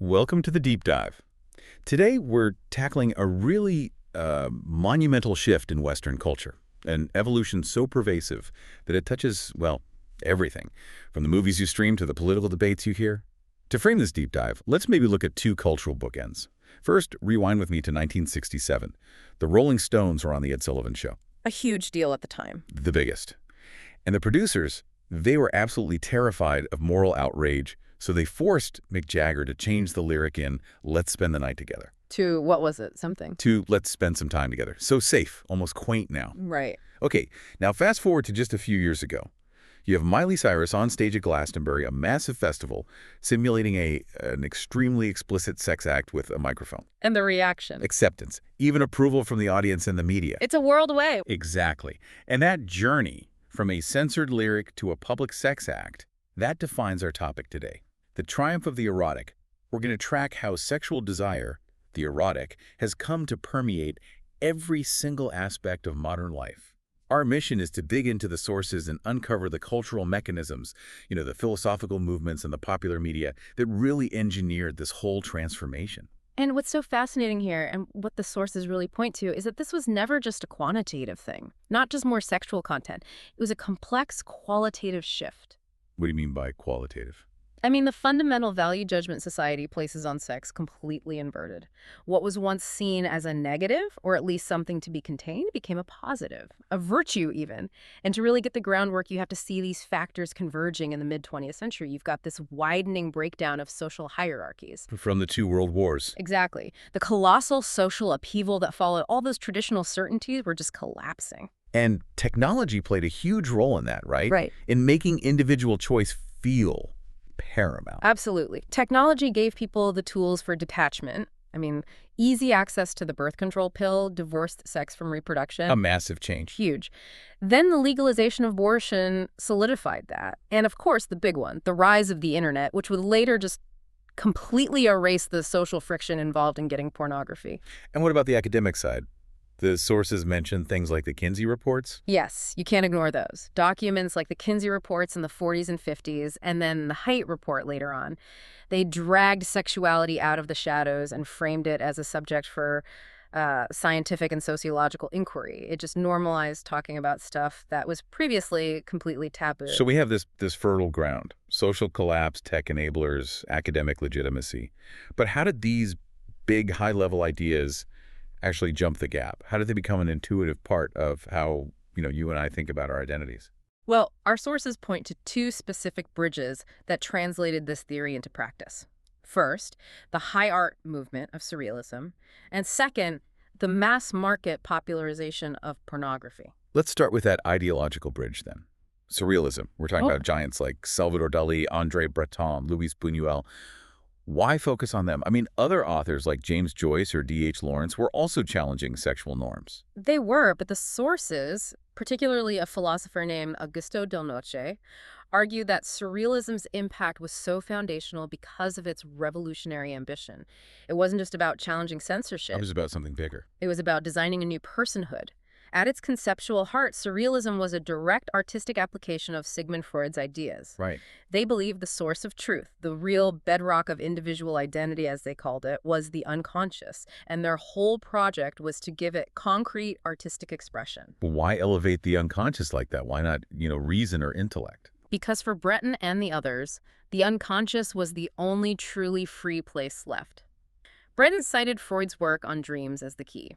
Welcome to the Deep Dive. Today, we're tackling a really monumental shift in Western culture, an evolution so pervasive that it touches, well, everything, from the movies you stream to the political debates you hear. To frame this deep dive, let's maybe look at two cultural bookends. First, rewind with me to 1967. The Rolling Stones were on The Ed Sullivan Show. A huge deal at the time. The biggest. And the producers, they were absolutely terrified of moral outrage, so they forced Mick Jagger to change the lyric in "Let's Spend the Night Together" To, what was it? Something. to "Let's Spend Some Time Together." So safe, almost quaint now. Right. Okay, now fast forward to just a few years ago. You have Miley Cyrus on stage at Glastonbury, a massive festival, simulating an extremely explicit sex act with a microphone. And the reaction. Acceptance, even approval from the audience and the media. It's a world away. Exactly. And that journey from a censored lyric to a public sex act, that defines our topic today. The triumph of the erotic. We're going to track how sexual desire, the erotic, has come to permeate every single aspect of modern life. Our mission is to dig into the sources and uncover the cultural mechanisms, the philosophical movements and the popular media that really engineered this whole transformation. And what's so fascinating here, and what the sources really point to, is that this was never just a quantitative thing, not just more sexual content. It was a complex qualitative shift. What do you mean by qualitative? I mean, the fundamental value judgment society places on sex completely inverted. What was once seen as a negative, or at least something to be contained, became a positive, a virtue even. And to really get the groundwork, you have to see these factors converging in the mid-20th century. You've got this widening breakdown of social hierarchies. From the two world wars. Exactly. The colossal social upheaval that followed, all those traditional certainties were just collapsing. And technology played a huge role in that, right? Right. In making individual choice feel paramount. Absolutely. Technology gave people the tools for detachment. I mean, easy access to the birth control pill, divorced sex from reproduction. A massive change. Huge. Then the legalization of abortion solidified that. And of course, the big one, the rise of the internet, which would later just completely erase the social friction involved in getting pornography. And what about the academic side? The sources mention things like the Kinsey reports. Yes, you can't ignore those. Documents like the Kinsey reports in the 40s and 50s, and then the Haidt report later on. They dragged sexuality out of the shadows and framed it as a subject for scientific and sociological inquiry. It just normalized talking about stuff that was previously completely taboo. So we have this fertile ground: social collapse, tech enablers, academic legitimacy. But how did these big, high-level ideas actually jump the gap? How did they become an intuitive part of how, you and I think about our identities? Well, our sources point to two specific bridges that translated this theory into practice. First, the high art movement of surrealism, and second, the mass market popularization of pornography. Let's start with that ideological bridge then. Surrealism. We're talking about giants like Salvador Dali, André Breton, Luis Buñuel. Why focus on them? I mean, other authors like James Joyce or D.H. Lawrence were also challenging sexual norms. They were, but the sources, particularly a philosopher named Augusto Del Noce, argue that surrealism's impact was so foundational because of its revolutionary ambition. It wasn't just about challenging censorship. It was about something bigger. It was about designing a new personhood. At its conceptual heart, surrealism was a direct artistic application of Sigmund Freud's ideas. Right. They believed the source of truth, the real bedrock of individual identity, as they called it, was the unconscious, and their whole project was to give it concrete artistic expression. Why elevate the unconscious like that? Why not, reason or intellect? Because for Breton and the others, the unconscious was the only truly free place left. Breton cited Freud's work on dreams as the key.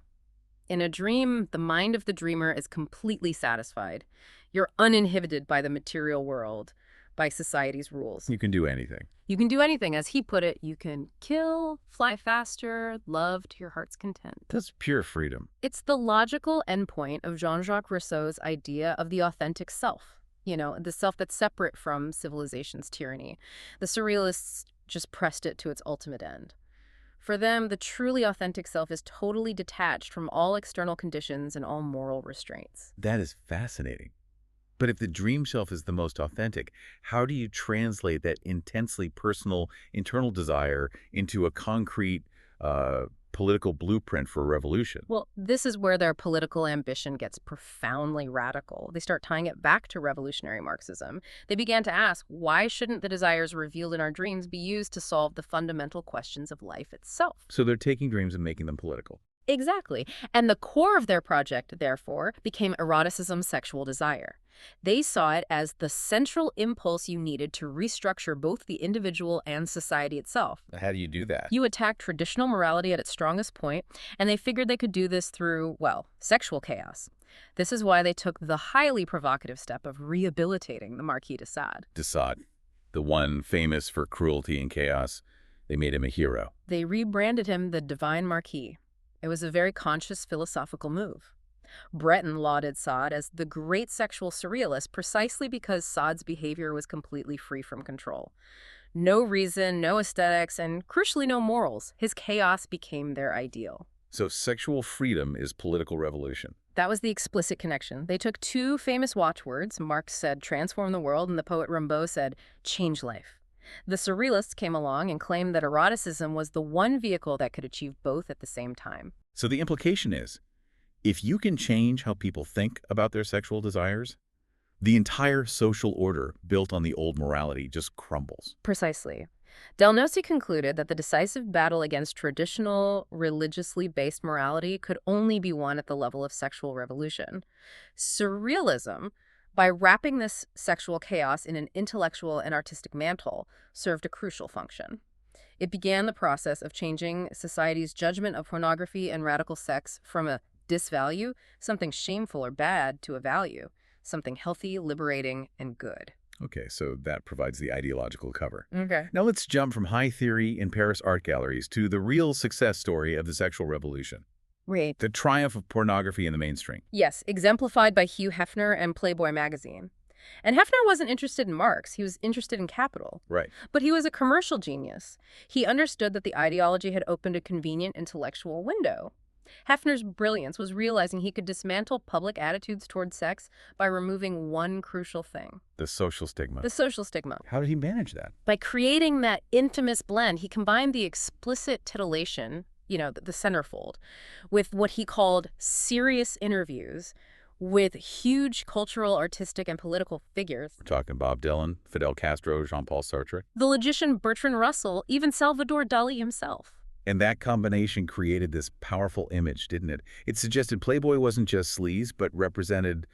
In a dream, the mind of the dreamer is completely satisfied. You're uninhibited by the material world, by society's rules. You can do anything. You can do anything. As he put it, you can kill, fly faster, love to your heart's content. That's pure freedom. It's the logical endpoint of Jean-Jacques Rousseau's idea of the authentic self. The self that's separate from civilization's tyranny. The surrealists just pressed it to its ultimate end. For them, the truly authentic self is totally detached from all external conditions and all moral restraints. That is fascinating. But if the dream self is the most authentic, how do you translate that intensely personal internal desire into a concrete, political blueprint for a revolution. Well, this is where their political ambition gets profoundly radical. They start tying it back to revolutionary Marxism. They began to ask, why shouldn't the desires revealed in our dreams be used to solve the fundamental questions of life itself? So they're taking dreams and making them political. Exactly. And the core of their project, therefore, became eroticism, sexual desire. They saw it as the central impulse you needed to restructure both the individual and society itself. How do you do that? You attacked traditional morality at its strongest point, and they figured they could do this through, well, sexual chaos. This is why they took the highly provocative step of rehabilitating the Marquis de Sade. De Sade, the one famous for cruelty and chaos. They made him a hero. They rebranded him the Divine Marquis. It was a very conscious philosophical move. Breton lauded Sade as the great sexual surrealist precisely because Sade's behavior was completely free from control. No reason, no aesthetics, and crucially no morals. His chaos became their ideal. So sexual freedom is political revolution. That was the explicit connection. They took two famous watchwords. Marx said, transform the world, and the poet Rimbaud said, change life. The surrealists came along and claimed that eroticism was the one vehicle that could achieve both at the same time. So the implication is, if you can change how people think about their sexual desires, the entire social order built on the old morality just crumbles. Precisely. Del Noce concluded that the decisive battle against traditional, religiously based morality could only be won at the level of sexual revolution. Surrealism, by wrapping this sexual chaos in an intellectual and artistic mantle, served a crucial function. It began the process of changing society's judgment of pornography and radical sex from a disvalue, something shameful or bad, to a value, something healthy, liberating, and good. Okay, so that provides the ideological cover. Okay. Now let's jump from high theory in Paris art galleries to the real success story of the sexual revolution. Right. The triumph of pornography in the mainstream. Yes, exemplified by Hugh Hefner and Playboy magazine. And Hefner wasn't interested in Marx, he was interested in capital. Right. But he was a commercial genius. He understood that the ideology had opened a convenient intellectual window. Hefner's brilliance was realizing he could dismantle public attitudes toward sex by removing one crucial thing. The social stigma. The social stigma. How did he manage that? By creating that infamous blend, he combined the explicit titillation, the centerfold, with what he called serious interviews with huge cultural, artistic, and political figures. We're talking Bob Dylan, Fidel Castro, Jean-Paul Sartre. The logician Bertrand Russell, even Salvador Dali himself. And that combination created this powerful image, didn't it? It suggested Playboy wasn't just sleaze, but represented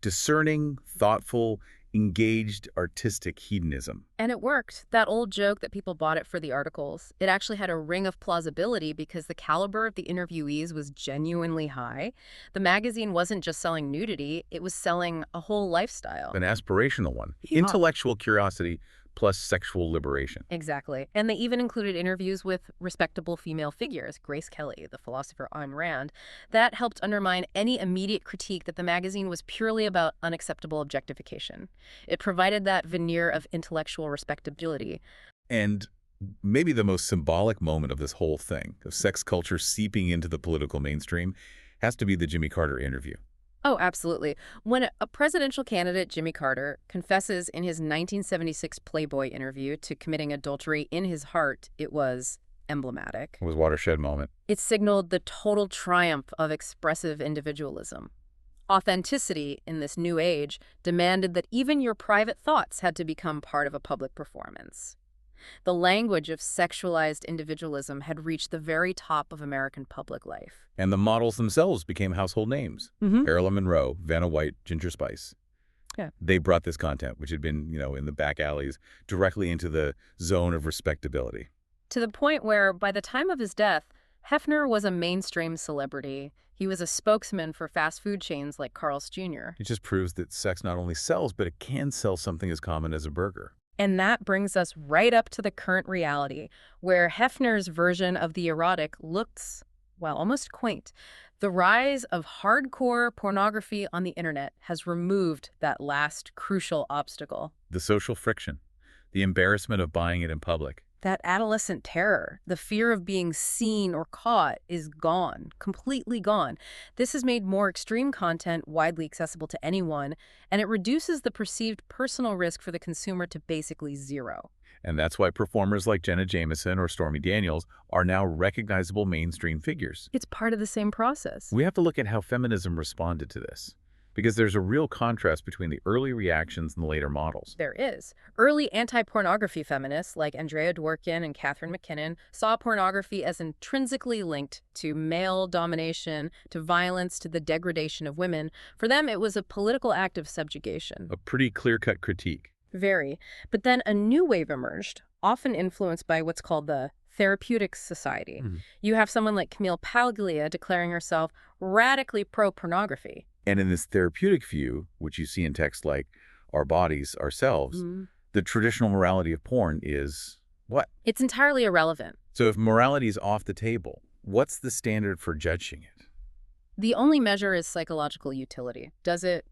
discerning, thoughtful, engaged, artistic hedonism. And it worked. That old joke that people bought it for the articles, it actually had a ring of plausibility because the caliber of the interviewees was genuinely high. The magazine wasn't just selling nudity, it was selling a whole lifestyle. An aspirational one. Yeah. Intellectual curiosity plus sexual liberation. Exactly. And they even included interviews with respectable female figures, Grace Kelly, the philosopher Ayn Rand. That helped undermine any immediate critique that the magazine was purely about unacceptable objectification. It provided that veneer of intellectual respectability. And maybe the most symbolic moment of this whole thing, of sex culture seeping into the political mainstream, has to be the Jimmy Carter interview. Oh, absolutely. When a presidential candidate, Jimmy Carter, confesses in his 1976 Playboy interview to committing adultery in his heart, it was emblematic. It was a watershed moment. It signaled the total triumph of expressive individualism. Authenticity in this new age demanded that even your private thoughts had to become part of a public performance. The language of sexualized individualism had reached the very top of American public life. And the models themselves became household names. Marilyn Monroe, Vanna White, Ginger Spice. Yeah. They brought this content, which had been, in the back alleys, directly into the zone of respectability. To the point where, by the time of his death, Hefner was a mainstream celebrity. He was a spokesman for fast food chains like Carl's Jr. It just proves that sex not only sells, but it can sell something as common as a burger. And that brings us right up to the current reality, where Hefner's version of the erotic looks, well, almost quaint. The rise of hardcore pornography on the internet has removed that last crucial obstacle. The social friction, the embarrassment of buying it in public. That adolescent terror, the fear of being seen or caught, is gone, completely gone. This has made more extreme content widely accessible to anyone, and it reduces the perceived personal risk for the consumer to basically zero. And that's why performers like Jenna Jameson or Stormy Daniels are now recognizable mainstream figures. It's part of the same process. We have to look at how feminism responded to this, because there's a real contrast between the early reactions and the later models. There is. Early anti-pornography feminists like Andrea Dworkin and Catherine McKinnon saw pornography as intrinsically linked to male domination, to violence, to the degradation of women. For them, it was a political act of subjugation. A pretty clear-cut critique. Very. But then a new wave emerged, often influenced by what's called the Therapeutics Society. You have someone like Camille Paglia declaring herself radically pro-pornography. And in this therapeutic view, which you see in texts like Our Bodies, Ourselves, the traditional morality of porn is what? It's entirely irrelevant. So if morality is off the table, what's the standard for judging it? The only measure is psychological utility. Does it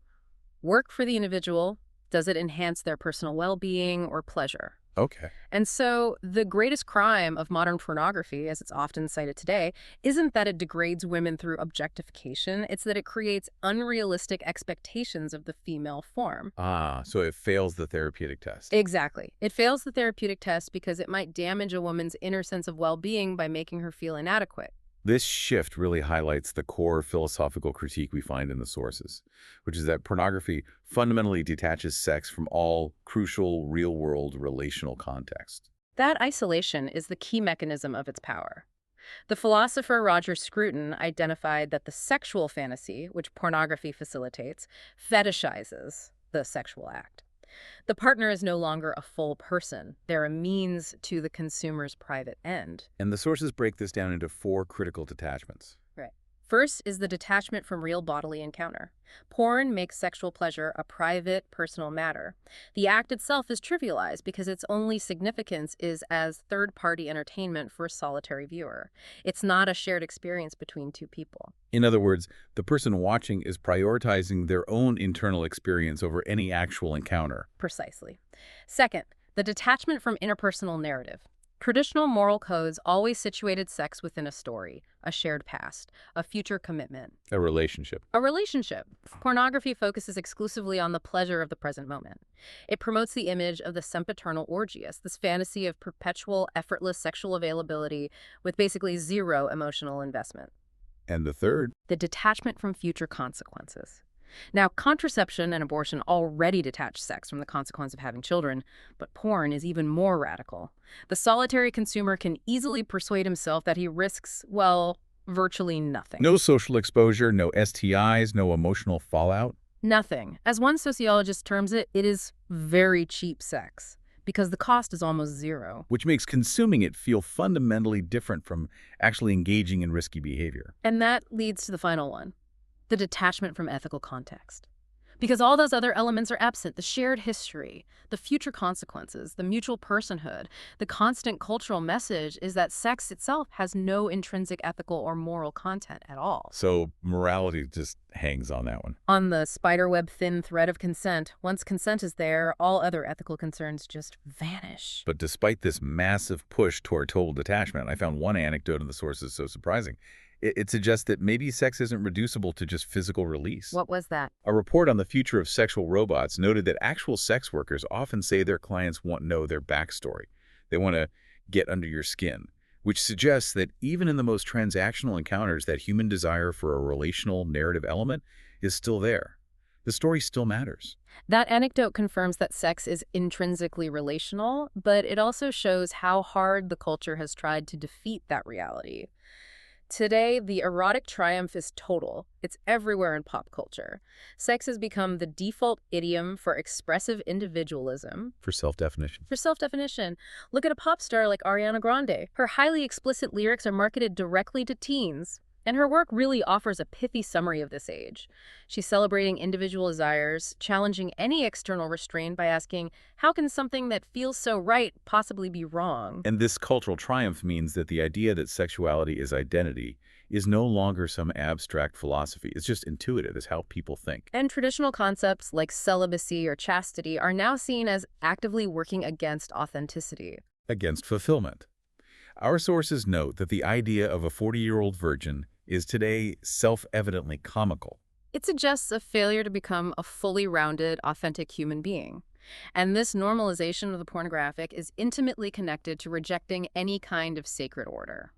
work for the individual? Does it enhance their personal well-being or pleasure? Okay. And so the greatest crime of modern pornography, as it's often cited today, isn't that it degrades women through objectification. It's that it creates unrealistic expectations of the female form. Ah, so it fails the therapeutic test. Exactly. It fails the therapeutic test because it might damage a woman's inner sense of well-being by making her feel inadequate. This shift really highlights the core philosophical critique we find in the sources, which is that pornography fundamentally detaches sex from all crucial real-world relational context. That isolation is the key mechanism of its power. The philosopher Roger Scruton identified that the sexual fantasy, which pornography facilitates, fetishizes the sexual act. The partner is no longer a full person. They're a means to the consumer's private end. And the sources break this down into 4 critical detachments. Right. First is the detachment from real bodily encounter. Porn makes sexual pleasure a private, personal matter. The act itself is trivialized because its only significance is as third-party entertainment for a solitary viewer. It's not a shared experience between two people. In other words, the person watching is prioritizing their own internal experience over any actual encounter. Precisely. Second, the detachment from interpersonal narrative. Traditional moral codes always situated sex within a story, a shared past, a future commitment. A relationship. A relationship. Pornography focuses exclusively on the pleasure of the present moment. It promotes the image of the sempiternal orgiast, this fantasy of perpetual, effortless sexual availability with basically zero emotional investment. And the third? The detachment from future consequences. Now, contraception and abortion already detach sex from the consequence of having children, but porn is even more radical. The solitary consumer can easily persuade himself that he risks, well, virtually nothing. No social exposure, no STIs, no emotional fallout? Nothing. As one sociologist terms it, it is very cheap sex, because the cost is almost zero. Which makes consuming it feel fundamentally different from actually engaging in risky behavior. And that leads to the final one. The detachment from ethical context. Because all those other elements are absent, the shared history, the future consequences, the mutual personhood, the constant cultural message is that sex itself has no intrinsic ethical or moral content at all. So morality just hangs on that one. On the spiderweb thin thread of consent, once consent is there, all other ethical concerns just vanish. But despite this massive push toward total detachment, I found one anecdote in the sources so surprising. It suggests that maybe sex isn't reducible to just physical release. What was that? A report on the future of sexual robots noted that actual sex workers often say their clients want to know their backstory. They want to get under your skin, which suggests that even in the most transactional encounters, that human desire for a relational narrative element is still there. The story still matters. That anecdote confirms that sex is intrinsically relational, but it also shows how hard the culture has tried to defeat that reality. Today, the erotic triumph is total. It's everywhere in pop culture. Sex has become the default idiom for expressive individualism. For self-definition. For self-definition. Look at a pop star like Ariana Grande. Her highly explicit lyrics are marketed directly to teens. And her work really offers a pithy summary of this age. She's celebrating individual desires, challenging any external restraint by asking, how can something that feels so right possibly be wrong? And this cultural triumph means that the idea that sexuality is identity is no longer some abstract philosophy. It's just intuitive. It's how people think. And traditional concepts like celibacy or chastity are now seen as actively working against authenticity. against fulfillment. Our sources note that the idea of a 40-year-old virgin is today self-evidently comical. It suggests a failure to become a fully rounded, authentic human being. And this normalization of the pornographic is intimately connected to rejecting any kind of sacred order.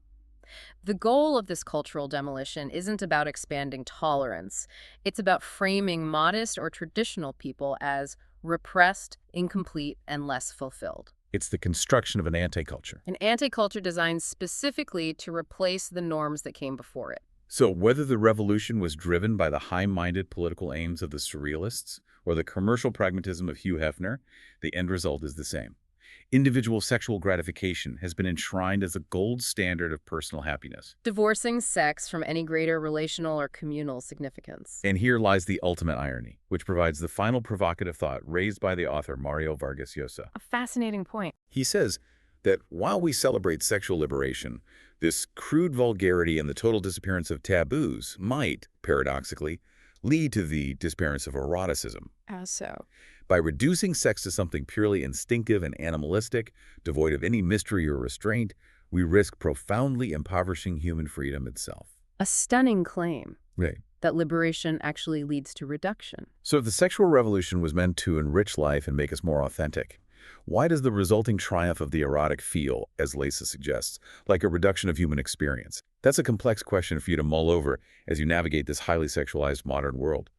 The goal of this cultural demolition isn't about expanding tolerance. It's about framing modest or traditional people as repressed, incomplete, and less fulfilled. It's the construction of an anti-culture. An anti-culture designed specifically to replace the norms that came before it. So whether the revolution was driven by the high-minded political aims of the Surrealists or the commercial pragmatism of Hugh Hefner, the end result is the same. Individual sexual gratification has been enshrined as a gold standard of personal happiness. Divorcing sex from any greater relational or communal significance. And here lies the ultimate irony, which provides the final provocative thought raised by the author Mario Vargas Llosa. A fascinating point. He says that while we celebrate sexual liberation, this crude vulgarity and the total disappearance of taboos might, paradoxically, lead to the disappearance of eroticism. As so. By reducing sex to something purely instinctive and animalistic, devoid of any mystery or restraint, we risk profoundly impoverishing human freedom itself. A stunning claim. Right. That liberation actually leads to reduction. So if the sexual revolution was meant to enrich life and make us more authentic, why does the resulting triumph of the erotic feel, as Llosa suggests, like a reduction of human experience? That's a complex question for you to mull over as you navigate this highly sexualized modern world.